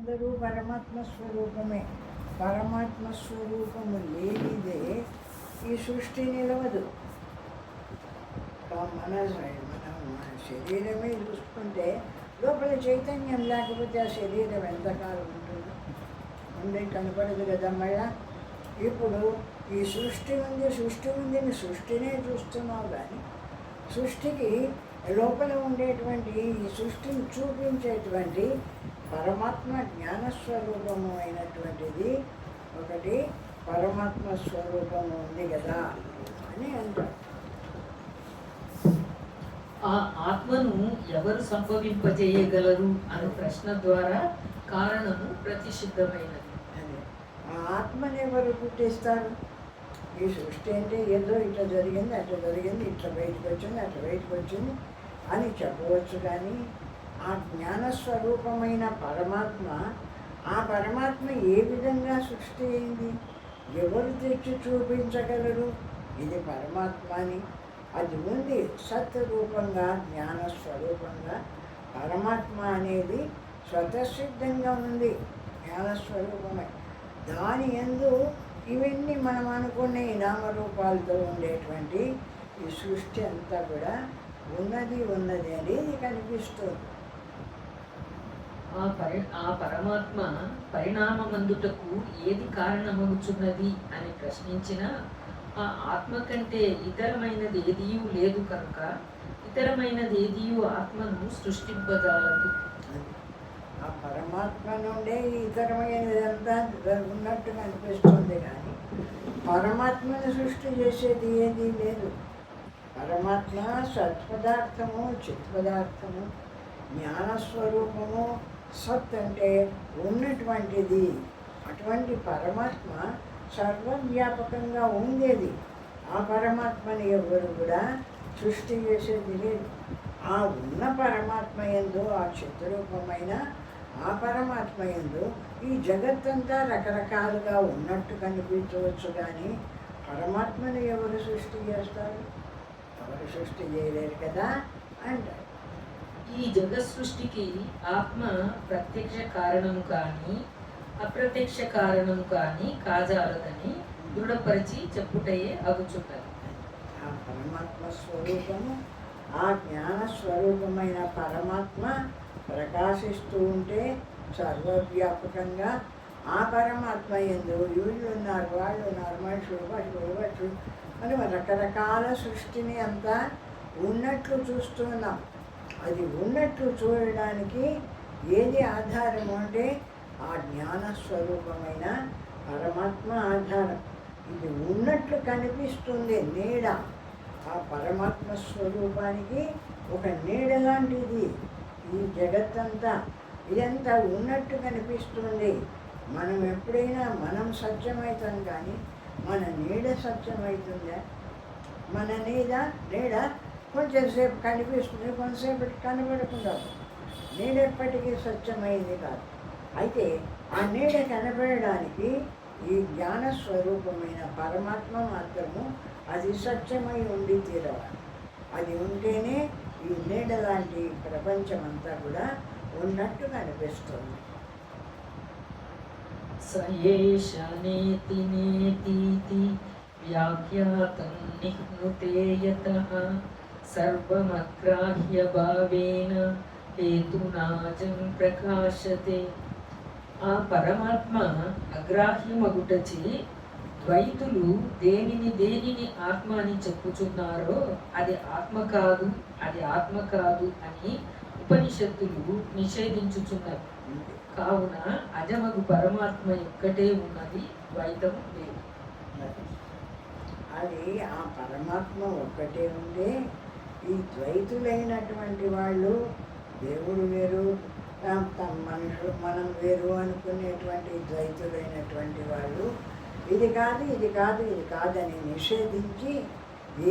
అందరూ పరమాత్మ స్వరూపమే. పరమాత్మ స్వరూపము లేనిదే ఈ సృష్టి నిలవదు. మన శరీరమే చూసుకుంటే లోపల చైతన్యం లేకపోతే ఆ శరీరం ఎంతకాలం ఉంటుంది? ఉండే కనపడదు కదా. మళ్ళా ఇప్పుడు ఈ సృష్టి ఉంది, సృష్టినే చూస్తున్నావు, కానీ సృష్టికి లోపల ఉండేటువంటి ఈ సృష్టిని చూపించేటువంటి పరమాత్మ జ్ఞానస్వరూపము అయినటువంటిది ఒకటి పరమాత్మ స్వరూపము ఉంది కదా అని అంటారు. ఆ ఆత్మను ఎవరు సంభవింపజేయగలరు అనే ప్రశ్న ద్వారా కారణము ప్రతిషిద్ధమైనది. అదే ఆ ఆత్మని ఎవరు పుట్టిస్తారు? ఈ సృష్టి అంటే ఏదో ఇట్లా జరిగింది, అట్లా జరిగింది, ఇట్లా బయటకు వచ్చింది, అట్లా బయటకు వచ్చింది అని చెప్పవచ్చు. కానీ ఆ జ్ఞానస్వరూపమైన పరమాత్మ, ఆ పరమాత్మ ఏ విధంగా సృష్టి అయింది? ఎవరు తెచ్చి చూపించగలరు ఇది పరమాత్మ అని? అది ఉంది సత్రూపంగా, జ్ఞానస్వరూపంగా. పరమాత్మ అనేది స్వతసిద్ధంగా ఉంది, జ్ఞానస్వరూపమే. దాని యందు ఇవన్నీ మనం అనుకునే నామరూపాలతో ఉండేటువంటి ఈ సృష్టి అంతా కూడా ఉన్నది అనేది కనిపిస్తుంది. ఆ పరమాత్మ పరిణామమందుటకు ఏది కారణమవుతున్నది అని ప్రశ్నించిన ఆ ఆత్మ కంటే ఇతరమైనది ఏదియూ లేదు కనుక ఇతరమైనది ఏదియూ ఆత్మను సృష్టింపజాలదు. ఆ పరమాత్మ నుండే ఇతరమైనదంతా ఉన్నట్టు అనిపిస్తుంది, కానీ పరమాత్మను సృష్టి చేసేది ఏదీ లేదు. పరమాత్మ సత్పదార్థము, చిత్పదార్థము, జ్ఞానస్వరూపము. సత్ అంటే ఉన్నటువంటిది. అటువంటి పరమాత్మ సర్వవ్యాపకంగా ఉండేది. ఆ పరమాత్మని ఎవరు కూడా సృష్టి చేసేది లేదు. ఆ ఉన్న పరమాత్మ యందు, ఆ చిత్రరూపమైన ఆ పరమాత్మ యందు ఈ జగత్తంతా రకరకాలుగా ఉన్నట్టు కనిపించవచ్చు, కానీ పరమాత్మని ఎవరు సృష్టి చేస్తారు? ఎవరు సృష్టి చేయలేరు కదా అంటారు. ఈ జగత్ సృష్టికి ఆత్మ ప్రత్యక్ష కారణము కానీ అప్రత్యక్ష కారణము కానీ కాజాలదని దృఢపరిచి చెప్పుటయే అగుచున్నది. ఆ పరమాత్మ స్వరూపము, ఆ జ్ఞాన స్వరూపమైన పరమాత్మ ప్రకాశిస్తూ ఉంటే సర్వవ్యాపకంగా ఆ పరమాత్మ యందు వీళ్ళు ఉన్నారు, వాళ్ళు ఉన్నారు, మనుషులు, పశువులు అని రకరకాల సృష్టిని అంతా ఉన్నట్లు చూస్తున్నాం. అది ఉన్నట్లు చూడడానికి ఏది ఆధారము అంటే ఆ జ్ఞానస్వరూపమైన పరమాత్మ ఆధారం. ఇది ఉన్నట్లు కనిపిస్తుంది నీడ. ఆ పరమాత్మ స్వరూపానికి ఒక నీడ లాంటిది ఈ జగత్తంతా. ఇదంతా ఉన్నట్టు కనిపిస్తుంది. మనం ఎప్పుడైనా మనం సత్యమవుతాం, కానీ మన నీడ సత్యమవుతుందా? మన నీడ కొంచెంసేపు కనిపిస్తుంది, కొంతసేపటికి కనబడకుండా. నీడ ఎప్పటికీ స్వచ్ఛమైంది కాదు. అయితే ఆ నీడ కనబడడానికి ఈ జ్ఞానస్వరూపమైన పరమాత్మ మాత్రము అది సత్యమై ఉండి తీరవాలి. అది ఉంటేనే ఈ నీడ లాంటి ప్రపంచమంతా కూడా ఉన్నట్టు కనిపిస్తుంది. సయేష నేతి నేతీతి వ్యాఖ్యాతం నిహ్నుతే యతః సర్వమగ్రాహ్య భావేన హేతునాజం ప్రకాశతే. ఆ పరమాత్మ అగ్రాహ్యమగుటచి ద్వైతులు దేనిని ఆత్మ అని చెప్పుచున్నారో అది ఆత్మ కాదు, అది ఆత్మ కాదు అని ఉపనిషత్తులు నిషేధించుచున్నవి. కావున అజమగు పరమాత్మ ఒక్కటే ఉన్నది, ద్వైతం లేదు. అది ఆ పరమాత్మ ఒక్కటే ఉండే ఈ ద్వైతులైనటువంటి వాళ్ళు దేవుడు వేరు, మనుషులు మనం వేరు అనుకునేటువంటి ద్వైతులైనటువంటి వాళ్ళు ఇది కాదని నిషేధించి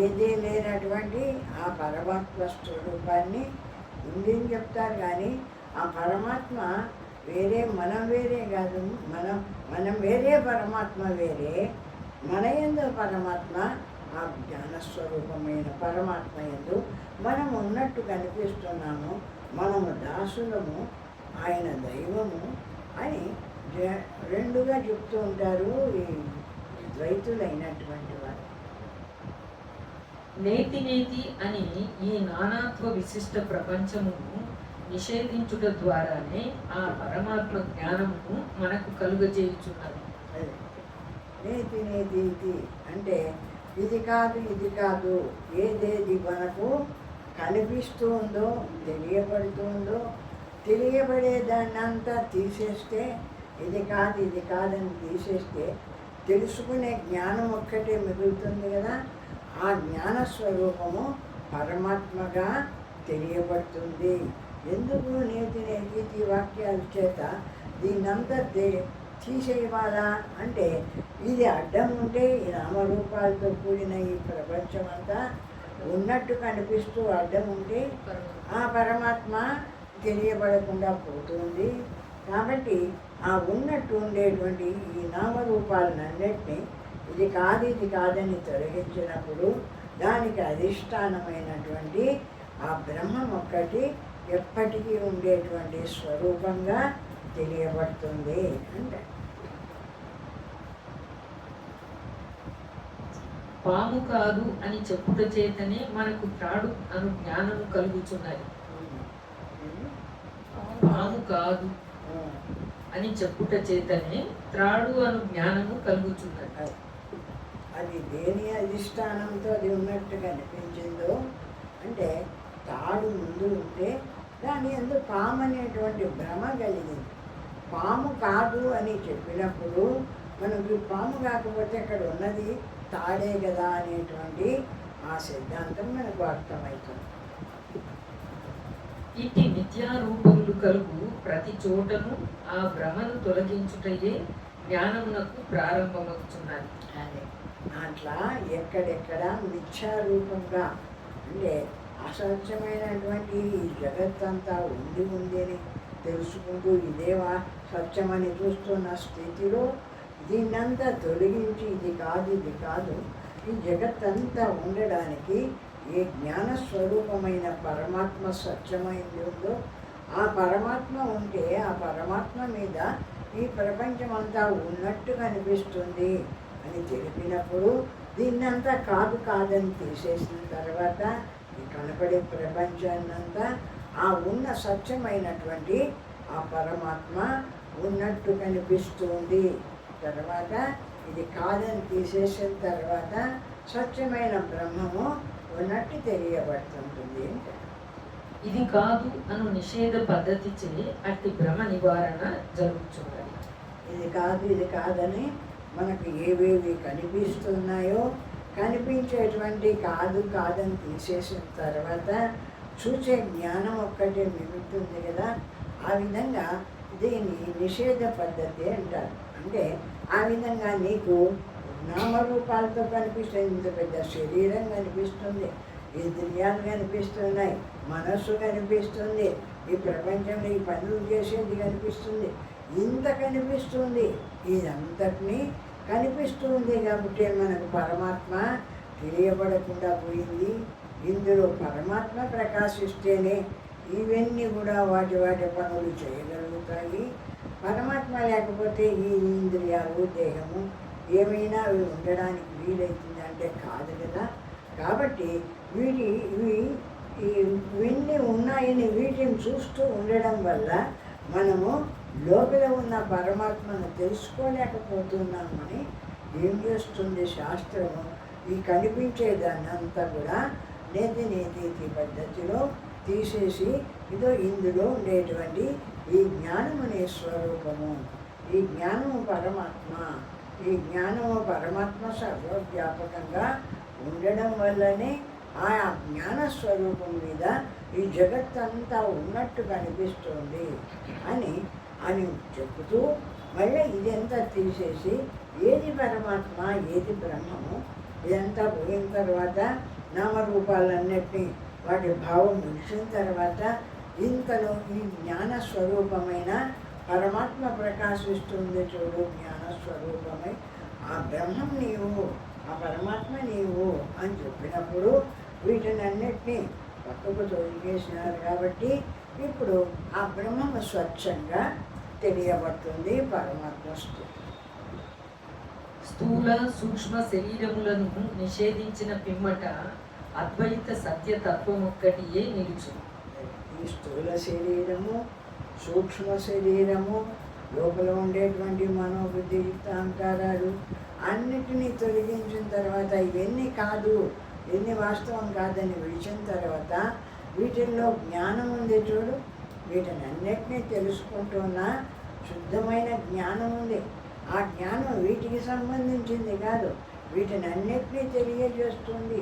ఏదీ లేనటువంటి ఆ పరమాత్మ స్వరూపాన్ని ఉందని చెప్తారు. కానీ ఆ పరమాత్మ వేరే, మనం వేరే కాదు. మనం వేరే, పరమాత్మ వేరే. మన యందు పరమాత్మ, ఆ జ్ఞానస్వరూపమైన పరమాత్మ యందు మనం ఉన్నట్టు కనిపిస్తున్నాము. మనము దాసులము, ఆయన దైవము, ఆయన రెండుగా చెప్తూ ఉంటారు ఈ ద్వైతులైనటువంటి వారు. నేతి నేతి అని ఈ నానాత్వ విశిష్ట ప్రపంచమును నిషేధించుట ద్వారానే ఆ పరమాత్మ జ్ఞానమును మనకు కలుగజేయుచున్నది. అదే నేతి నేతి ఇది అంటే ఇది కాదు ఇది కాదు, ఏదేది మనకు కనిపిస్తూ ఉందో తెలియబడుతుందో తెలియబడే దాన్ని అంతా తీసేస్తే, ఇది కాదు ఇది కాదని తీసేస్తే తెలుసుకునే జ్ఞానం ఒక్కటే మిగులుతుంది కదా. ఆ జ్ఞాన స్వరూపము పరమాత్మగా తెలియబడుతుంది. ఎందుకు నేతి నేతి వాక్యాల చేత దీన్నంతా తీసేయవాలా అంటే, ఇది అడ్డం ఉంటే ఈ నామరూపాలతో కూడిన ఈ ప్రపంచం అంతా ఉన్నట్టు కనిపిస్తూ అడ్డం ఉంటే ఆ పరమాత్మ తెలియబడకుండా పోతుంది. కాబట్టి ఆ ఉన్నట్టు ఉండేటువంటి ఈ నామరూపాలన్నింటినీ ఇది కాదు ఇది కాదని తొలగించినప్పుడు దానికి అధిష్టానమైనటువంటి ఆ బ్రహ్మం ఒక్కటి ఎప్పటికీ ఉండేటువంటి స్వరూపంగా తెలియబడుతుంది అంటే. పాము కాదు అని చెప్పుట చేతనే మనకు త్రాడు అను జ్ఞానము కలుగుతున్నది. పాము కాదు అని చెప్పుట చేతనే త్రాడు అను జ్ఞానము కలుగుతున్నది. అది దేని అధిష్టానంతో అది ఉన్నట్టు కనిపించిందో అంటే, తాడు ముందు ఉంటే దాని యందు పాము అనేటువంటి భ్రమ కలిగింది. పాము కాదు అని చెప్పినప్పుడు మనకి పాము కాకపోతే అక్కడ ఉన్నది తాడే కదా అనేటువంటి ఆ సిద్ధాంతం మనకు అర్థమవుతుంది. ఇట్టి నిత్యారూపములు కలుగు ప్రతి చోటను ఆ భ్రమను తొలగించుటయే జ్ఞానమునకు ప్రారంభమవుతున్నది. అదే అట్లా ఎక్కడెక్కడ మిథ్యారూపంగా అంటే అసత్యమైనటువంటి ఈ జగత్తంతా ఉంది అని తెలుసుకుంటూ ఇదేవా సత్యమని చూస్తున్న స్థితిలో దీన్నంతా తొలగించి ఇది కాదు ఈ జగత్తంతా ఉండడానికి ఏ జ్ఞానస్వరూపమైన పరమాత్మ సత్యమైంది ఉందో ఆ పరమాత్మ ఉంటే ఆ పరమాత్మ మీద ఈ ప్రపంచమంతా ఉన్నట్టు కనిపిస్తుంది అని తెలిపినప్పుడు దీన్నంతా కాదని తీసేసిన తర్వాత ఈ కనపడే ప్రపంచాన్నంతా ఆ ఉన్న సత్యమైనటువంటి ఆ పరమాత్మ ఉన్నట్టు కనిపిస్తుంది. తర్వాత ఇది కాదని తీసేసిన తర్వాత స్వచ్ఛమైన బ్రహ్మము ఉన్నట్టు తెలియబడుతుంటుంది. ఇది కాదు అను నిషేధ పద్ధతి చే అట్టి భ్రమ నివారణ జరుగుతున్నది. ఇది కాదని మనకు ఏవేవి కనిపిస్తున్నాయో కనిపించేటువంటి కాదని తీసేసిన తర్వాత చూసే జ్ఞానం ఒక్కటే మిగులుతుంది కదా. ఆ విధంగా దీన్ని నిషేధ పద్ధతి అంటారు. అంటే ఆ విధంగా నీకు నామరూపాలతో కనిపిస్తుంది, ఇంత పెద్ద శరీరం కనిపిస్తుంది, ఇంద్రియాలు కనిపిస్తున్నాయి, మనస్సు కనిపిస్తుంది, ఈ ప్రపంచంలో ఈ పనులు చేసేది కనిపిస్తుంది, ఇంత కనిపిస్తుంది. ఇదంతటినీ కనిపిస్తుంది కాబట్టి మనకు పరమాత్మ తెలియబడకుండా పోయింది. ఇందులో పరమాత్మ ప్రకాశిస్తేనే ఇవన్నీ కూడా వాటి పనులు చేయగలుగుతాయి. పరమాత్మ లేకపోతే ఈ ఇంద్రియాలు దేహము ఏమైనా ఉండడానికి వీలవుతుందంటే కాదు కదా. కాబట్టి ఇవన్నీ ఉన్నాయని వీటిని చూస్తూ ఉండడం వల్ల మనము లోపల ఉన్న పరమాత్మను తెలుసుకోలేకపోతున్నామని ఏం చేస్తుంది శాస్త్రము, ఈ కనిపించేదాన్ని అంతా కూడా నేతి పద్ధతిలో తీసేసి ఇదో ఇందులో ఉండేటువంటి ఈ జ్ఞానము అనే స్వరూపము, ఈ జ్ఞానము పరమాత్మ సర్వవ్యాపకంగా ఉండడం వల్లనే ఆ జ్ఞాన స్వరూపం మీద ఈ జగత్తంతా ఉన్నట్టు కనిపిస్తుంది అని చెబుతూ మళ్ళీ ఇదంతా తీసేసి ఏది పరమాత్మ ఏది బ్రహ్మము ఇదంతా పోయిన తర్వాత నామరూపాలన్నిటినీ వాటి భావం ముగిసిన తర్వాత ఇంతలో ఈ జ్ఞాన స్వరూపమైన పరమాత్మ ప్రకాశిస్తుంది చూడు. జ్ఞానస్వరూపమై ఆ బ్రహ్మం నీవు, ఆ పరమాత్మ నీవు అని చెప్పినప్పుడు వీటినన్నిటినీ పక్కకు తొలగేసినారు. కాబట్టి ఇప్పుడు ఆ బ్రహ్మము స్వచ్ఛంగా తెలియబడుతుంది పరమాత్మ స్థూలం. స్థూల సూక్ష్మ శరీరములను నిషేధించిన పిమ్మట అద్వైత సత్యతత్వం ఒక్కటియే నిలుచు. ఈ స్థూల శరీరము, సూక్ష్మ శరీరము, లోపల ఉండేటువంటి మనోబుద్ధి అహంకారాలు అన్నిటినీ తొలగించిన తర్వాత ఇవన్నీ కాదు, ఇవన్నీ వాస్తవం కాదని విడిచిన తర్వాత వీటిల్లో జ్ఞానం ఉంది చూడు, వీటిని అన్నిటినీ తెలుసుకుంటున్న శుద్ధమైన జ్ఞానం ఉంది. ఆ జ్ఞానం వీటికి సంబంధించింది కాదు, వీటిని అన్నిటినీ తెలియజేస్తుంది.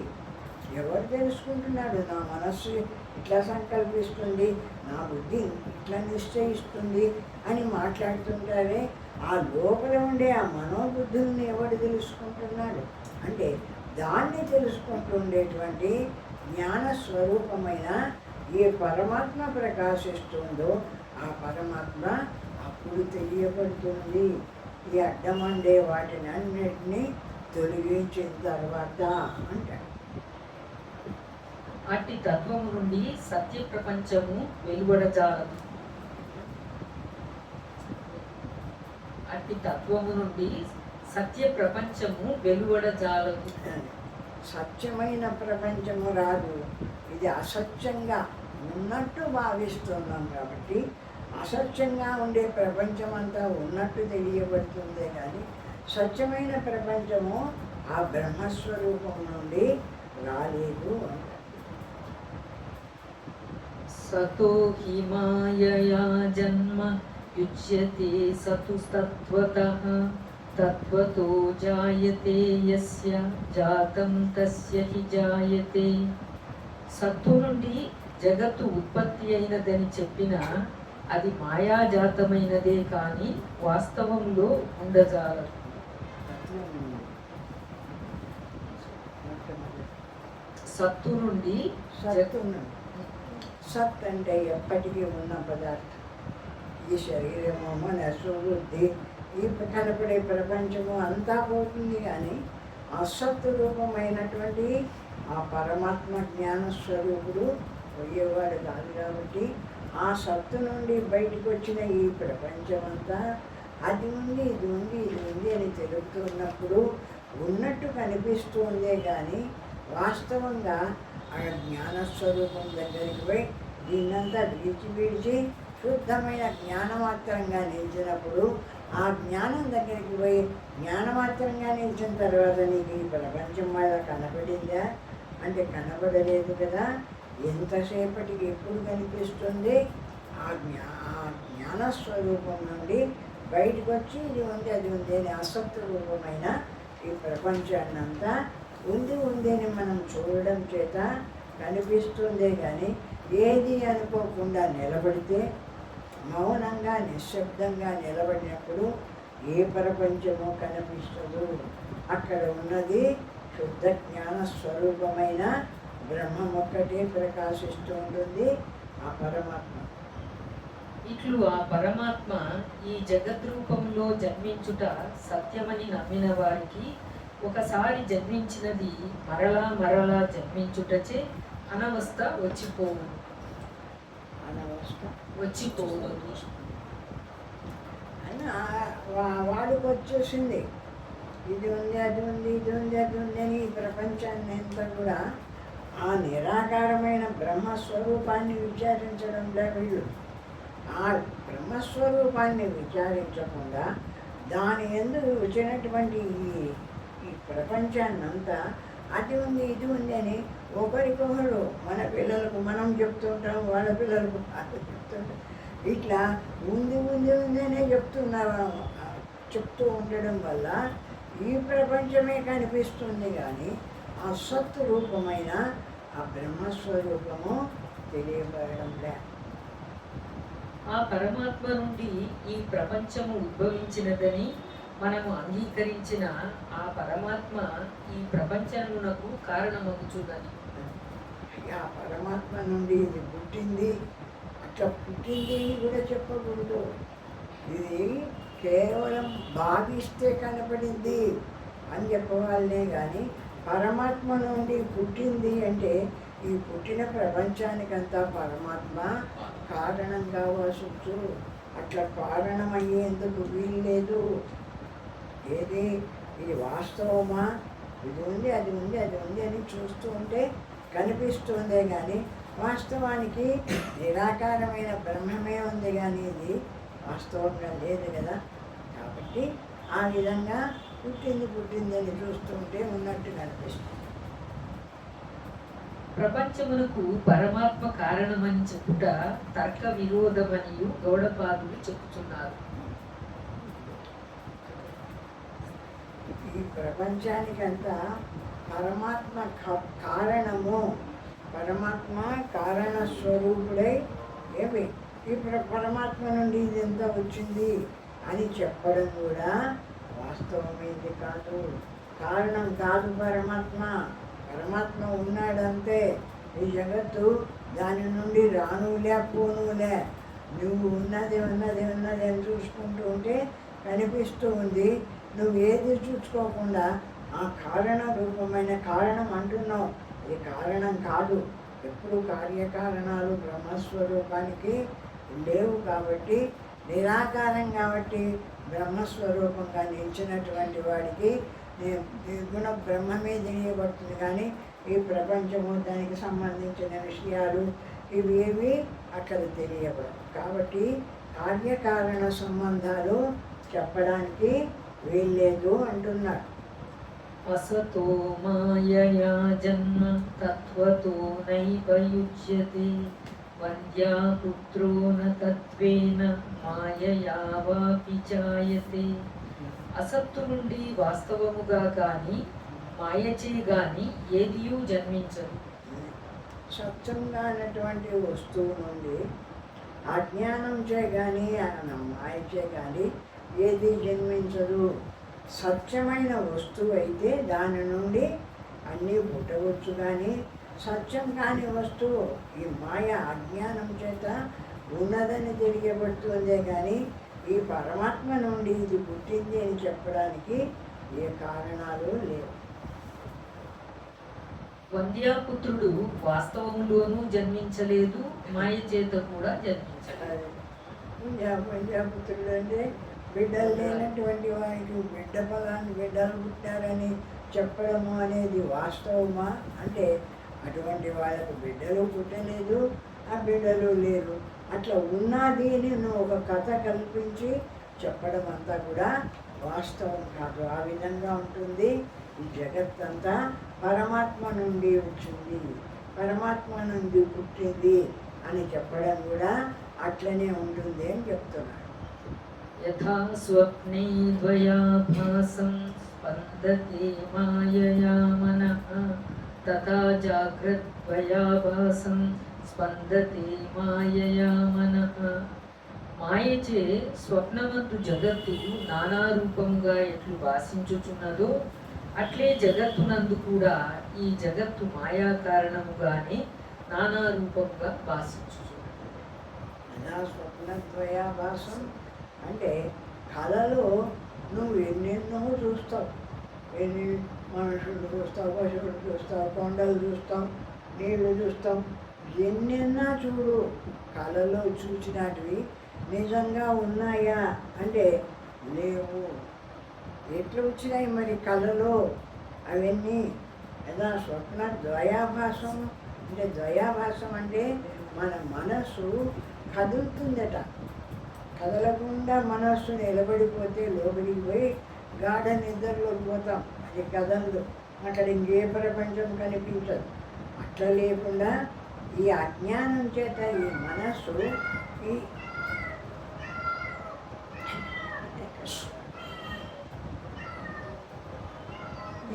ఎవరు తెలుసుకుంటున్నాడు? నా మనస్సు ఇట్లా సంకల్పిస్తుంది, నా బుద్ధి ఇట్లా నిశ్చయిస్తుంది అని మాట్లాడుతుంటారే, ఆ లోపల ఉండే ఆ మనోబుద్ధుల్ని ఎవడు తెలుసుకుంటున్నాడు అంటే దాన్ని తెలుసుకుంటూ ఉండేటువంటి జ్ఞాన స్వరూపమైన ఏ పరమాత్మ ప్రకాశిస్తుందో ఆ పరమాత్మ అప్పుడు తెలియబడుతుంది. ఈ అడ్డమండే వాటిని అన్నిటినీ తొలగించిన తర్వాత అంటాడు. అట్టి తత్వము నుండి సత్య ప్రపంచము వెలువడజాలదు. అట్టి తత్వము నుండి సత్య ప్రపంచము వెలువడజాలదు. సత్యమైన ప్రపంచము రాదు, ఇది అసత్యంగా ఉన్నట్టు భావిస్తున్నాం కాబట్టి అసత్యంగా ఉండే ప్రపంచం అంతా ఉన్నట్టు తెలియబడుతుందే కానీ సత్యమైన ప్రపంచము ఆ బ్రహ్మస్వరూపం నుండి రాలేదు. సతో హి మాయయా జన్మ యుజ్యతే సతు తత్వతః తత్వతో జాయతే యస్య జాతం తస్య హి జాయతే. సత్తు నుండి జగత్తు ఉత్పత్తి అయినదని చెప్పిన అది మాయాజాతమైనదే కానీ వాస్తవంలో ఉండజాలదు. సత్తు నుండి సత్ అంటే ఎప్పటికీ ఉన్న పదార్థం. ఈ శరీరము, మనస్సు, బుద్ధి, ఈ కనపడే ప్రపంచము అంతా పోతుంది కానీ అసత్ రూపమైనటువంటి ఆ పరమాత్మ జ్ఞాన స్వరూపుడు పోయేవాడు కాదు. కాబట్టి ఆ సత్తు నుండి బయటకు వచ్చిన ఈ ప్రపంచమంతా అది ఉంది, ఇది ఉంది, ఇది ఉంది అని తెలుపుతున్నప్పుడు ఉన్నట్టు కనిపిస్తుందే కానీ వాస్తవంగా ఆ జ్ఞానస్వరూపం దగ్గరికి పోయి దీన్నంతా విడిచి శుద్ధమైన జ్ఞానమాత్రంగా నిలిచినప్పుడు ఆ జ్ఞానం దగ్గరికి పోయి జ్ఞానమాత్రంగా నిలిచిన తర్వాత నీకు ఈ ప్రపంచం మీద కనపడిందా అంటే కనపడలేదు కదా. ఎంతసేపటికి ఎప్పుడు కనిపిస్తుంది? ఆ జ్ఞానస్వరూపం నుండి బయటకు వచ్చి ఇది ఉంది, అది ఉంది అని అసత్ రూపమైన ఈ ప్రపంచాన్నంతా ఉంది అని మనం చూడడం చేత కనిపిస్తుందే కానీ ఏది అనుకోకుండా నిలబడితే మౌనంగా నిశ్శబ్దంగా నిలబడినప్పుడు ఏ ప్రపంచమో కనిపిస్తదు. అక్కడ ఉన్నది శుద్ధ జ్ఞాన స్వరూపమైన బ్రహ్మం ఒక్కటే ప్రకాశిస్తూ ఉంటుంది, ఆ పరమాత్మ. ఇట్లు ఆ పరమాత్మ ఈ జగద్రూపంలో జన్మించుట సత్యమని నమ్మిన వారికి ఒకసారి జన్మించినది మరలా మరలా జన్మించుటచే అనవస్థ వచ్చిపోవు. అయినా వాడికి వచ్చేసింది ఇది ఉంది, అది ఉంది, ఇది ఉంది, అది ఉంది అని ఈ ప్రపంచాన్ని అంతా కూడా ఆ నిరాకారమైన బ్రహ్మస్వరూపాన్ని విచారించడంలో వీళ్ళు ఆ బ్రహ్మస్వరూపాన్ని విచారించకుండా దాని ఎందుకు వచ్చినటువంటి ఈ ప్రపంచాన్నంతా అది ఉంది, ఇది ఉంది అని ఒకరికొకరు మన పిల్లలకు మనం చెప్తుంటాం, వాళ్ళ పిల్లలకు చెప్తుంటాం. ఇట్లా ఉంది ఉంది ఉంది అనే చెప్తూ ఉండడం వల్ల ఈ ప్రపంచమే కనిపిస్తుంది కానీ ఆ సత్ రూపమైన ఆ బ్రహ్మస్వరూపము తెలియబడడం లే. ఆ పరమాత్మ నుండి ఈ ప్రపంచము ఉద్భవించినదని మనము అంగీకరించిన ఆ పరమాత్మ ఈ ప్రపంచమునకు కారణమగుచున్నది. ఆ పరమాత్మ నుండి ఇది పుట్టింది, అట్లా పుట్టింది కూడా చెప్పకూడదు. ఇది కేవలం భావిస్తే కనపడింది అని చెప్పవాలనే కానీ పరమాత్మ నుండి పుట్టింది అంటే ఈ పుట్టిన ప్రపంచానికంతా పరమాత్మ కారణం కావాల్సి అట్లా కారణమయ్యేందుకు వీల్లేదు. ఏది ఇది వాస్తవమా, ఇది ఉంది అది ఉంది అది ఉంది అని చూస్తూ ఉంటే కనిపిస్తుందే కానీ వాస్తవానికి నిరాకారమైన బ్రహ్మమే ఉంది, కానీ ఇది వాస్తవంగా లేదు కదా. కాబట్టి ఆ విధంగా పుట్టింది అని చూస్తుంటే ఉన్నట్టు కనిపిస్తుంది. ప్రపంచమునకు పరమాత్మ కారణమని చెప్పుట తర్క విరోధమనియు గౌడపాదులు చెప్పుతున్నారు. ఈ ప్రపంచానికంతా పరమాత్మ కారణము, పరమాత్మ కారణ స్వరూపుడై ఏమి ఈ పరమాత్మ నుండి ఇదంతా వచ్చింది అని చెప్పడం కూడా వాస్తవమైంది కాదు. కారణం కాదు పరమాత్మ. పరమాత్మ ఉన్నాడంతే. ఈ జగత్తు దాని నుండి రానులే పోనులే. నువ్వు ఉన్నది ఉన్నది ఉన్నది అని చూసుకుంటూ ఉంటే కనిపిస్తూ ఉంది. నువ్వు ఏది చూసుకోకుండా ఆ కారణ రూపమైన కారణం అంటున్నావు. ఇది కారణం కాదు. ఎప్పుడు కార్యకారణాలు బ్రహ్మస్వరూపానికి లేవు కాబట్టి, నిరాకారం కాబట్టి బ్రహ్మస్వరూపంగా నిలిచినటువంటి వాడికి నిర్గుణ బ్రహ్మమే తెలియబడుతుంది. కానీ ఈ ప్రపంచము దానికి సంబంధించిన విషయాలు ఇవేవి అక్కడ తెలియబడవు. కాబట్టి కార్యకారణ సంబంధాలు చెప్పడానికి వీల్లేదు అంటున్నాడు. అసతో మాయయా జన్మ తత్వతో నైవ యుజ్యతే వంద్యా పుత్రో న తత్వేన మాయయా వాపి జాయతే. అసత్తు నుండి వాస్తవముగా కానీ మాయచే గాని ఏదియూ జన్మించదు. సత్యంగా అన్నటువంటి వస్తువు నుండి అజ్ఞానం చే కానీ మాయచే కానీ ఏది జన్మించదు. సత్యమైన వస్తువు అయితే దాని నుండి అన్నీ పుట్టవచ్చు. కానీ సత్యం కాని వస్తువు ఈ మాయ అజ్ఞానం చేత ఉన్నదని తెలియబడుతుందే కానీ ఈ పరమాత్మ నుండి ఇది పుట్టింది అని చెప్పడానికి ఏ కారణాలు లేవు. వంద్యాపుత్రుడు వాస్తవంలోనూ జన్మించలేదు, మాయ చేత కూడా జన్మించలేదు. వంద్యాపుత్రుడు అంటే బిడ్డలు లేనటువంటి వారికి బిడ్డ పదాన్ని బిడ్డలు పుట్టారని చెప్పడము అనేది వాస్తవమా అంటే అటువంటి వాళ్ళకు బిడ్డలు పుట్టలేదు, ఆ బిడ్డలు లేరు. అట్లా ఉన్నది అని నువ్వు ఒక కథ కల్పించి చెప్పడం అంతా కూడా వాస్తవం కాదు. ఆ విధంగా ఉంటుంది. ఈ జగత్తంతా పరమాత్మ నుండి వచ్చింది, పరమాత్మ నుండి పుట్టింది అని చెప్పడం కూడా అట్లనే ఉంటుంది అని చెప్తున్నాడు. యథా స్వప్నే ద్వయాభాసం స్పందతే మాయయా మనః తథా జాగ్రద్వయాభాసం స్పందతే మాయయా మనః. మాయచే స్వప్నమందు జగత్తు నానా రూపంగా ఎట్లు భాషించుచున్నదో అట్లే జగత్తునందు కూడా ఈ జగత్తు మాయా కారణముగానే నానా రూపంగా భాషించుచున్నది. స్వప్నద్వయాభాసం అంటే కళలో నువ్వు ఎన్నెన్నో చూస్తావు. ఎన్ని మనుషులు చూస్తావు, పశువులు చూస్తావు, కొండలు చూస్తాం, నీళ్లు చూస్తాం. ఎన్నెన్నా చూడు. కళలో చూసినటివి నిజంగా ఉన్నాయా అంటే లేవు. ఎట్లా వచ్చినాయి మరి కళలో అవన్నీ? ఎలా స్వప్న ద్వయాభాసం అంటే ద్వయాభాసం అంటే మన మనస్సు కదులుతుందట. కదలకుండా మనస్సు నిలబడిపోతే లోపలికి పోయి గాఢ నిద్రలోకి పోతాం. అది కదలదు. అక్కడ ఇంకే ప్రపంచం కనిపించదు. అట్లా లేకుండా ఈ అజ్ఞానం చేత ఈ మనస్సు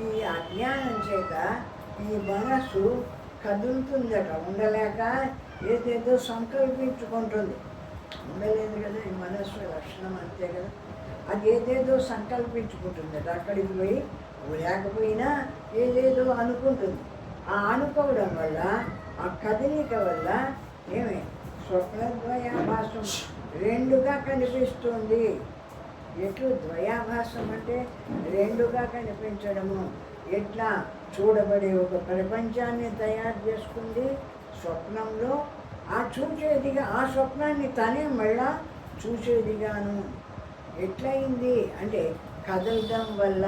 ఈ అజ్ఞానం చేత ఈ మనస్సు కదులుతుందట. ఉండలేక ఏదేదో సంకల్పించుకుంటుంది. ఉండలేదు కదా ఈ మనస్సు లక్షణం, అంతే కదా. అది ఏదేదో సంకల్పించుకుంటుందట. అక్కడికి పోయి లేకపోయినా ఏదేదో అనుకుంటుంది. ఆ అనుకోవడం వల్ల, ఆ కదలిక వల్ల ఏమి స్వప్నద్వయాభాసం రెండుగా కనిపిస్తుంది. ఎట్లు ద్వయాభాసం అంటే రెండుగా కనిపించడము. ఎట్లా చూడబడే ఒక ప్రపంచాన్ని తయారు చేసుకుంది స్వప్నంలో. ఆ చూసేదిగా ఆ స్వప్నాన్ని తనే మళ్ళా చూసేదిగాను ఎట్లయింది అంటే కదలటం వల్ల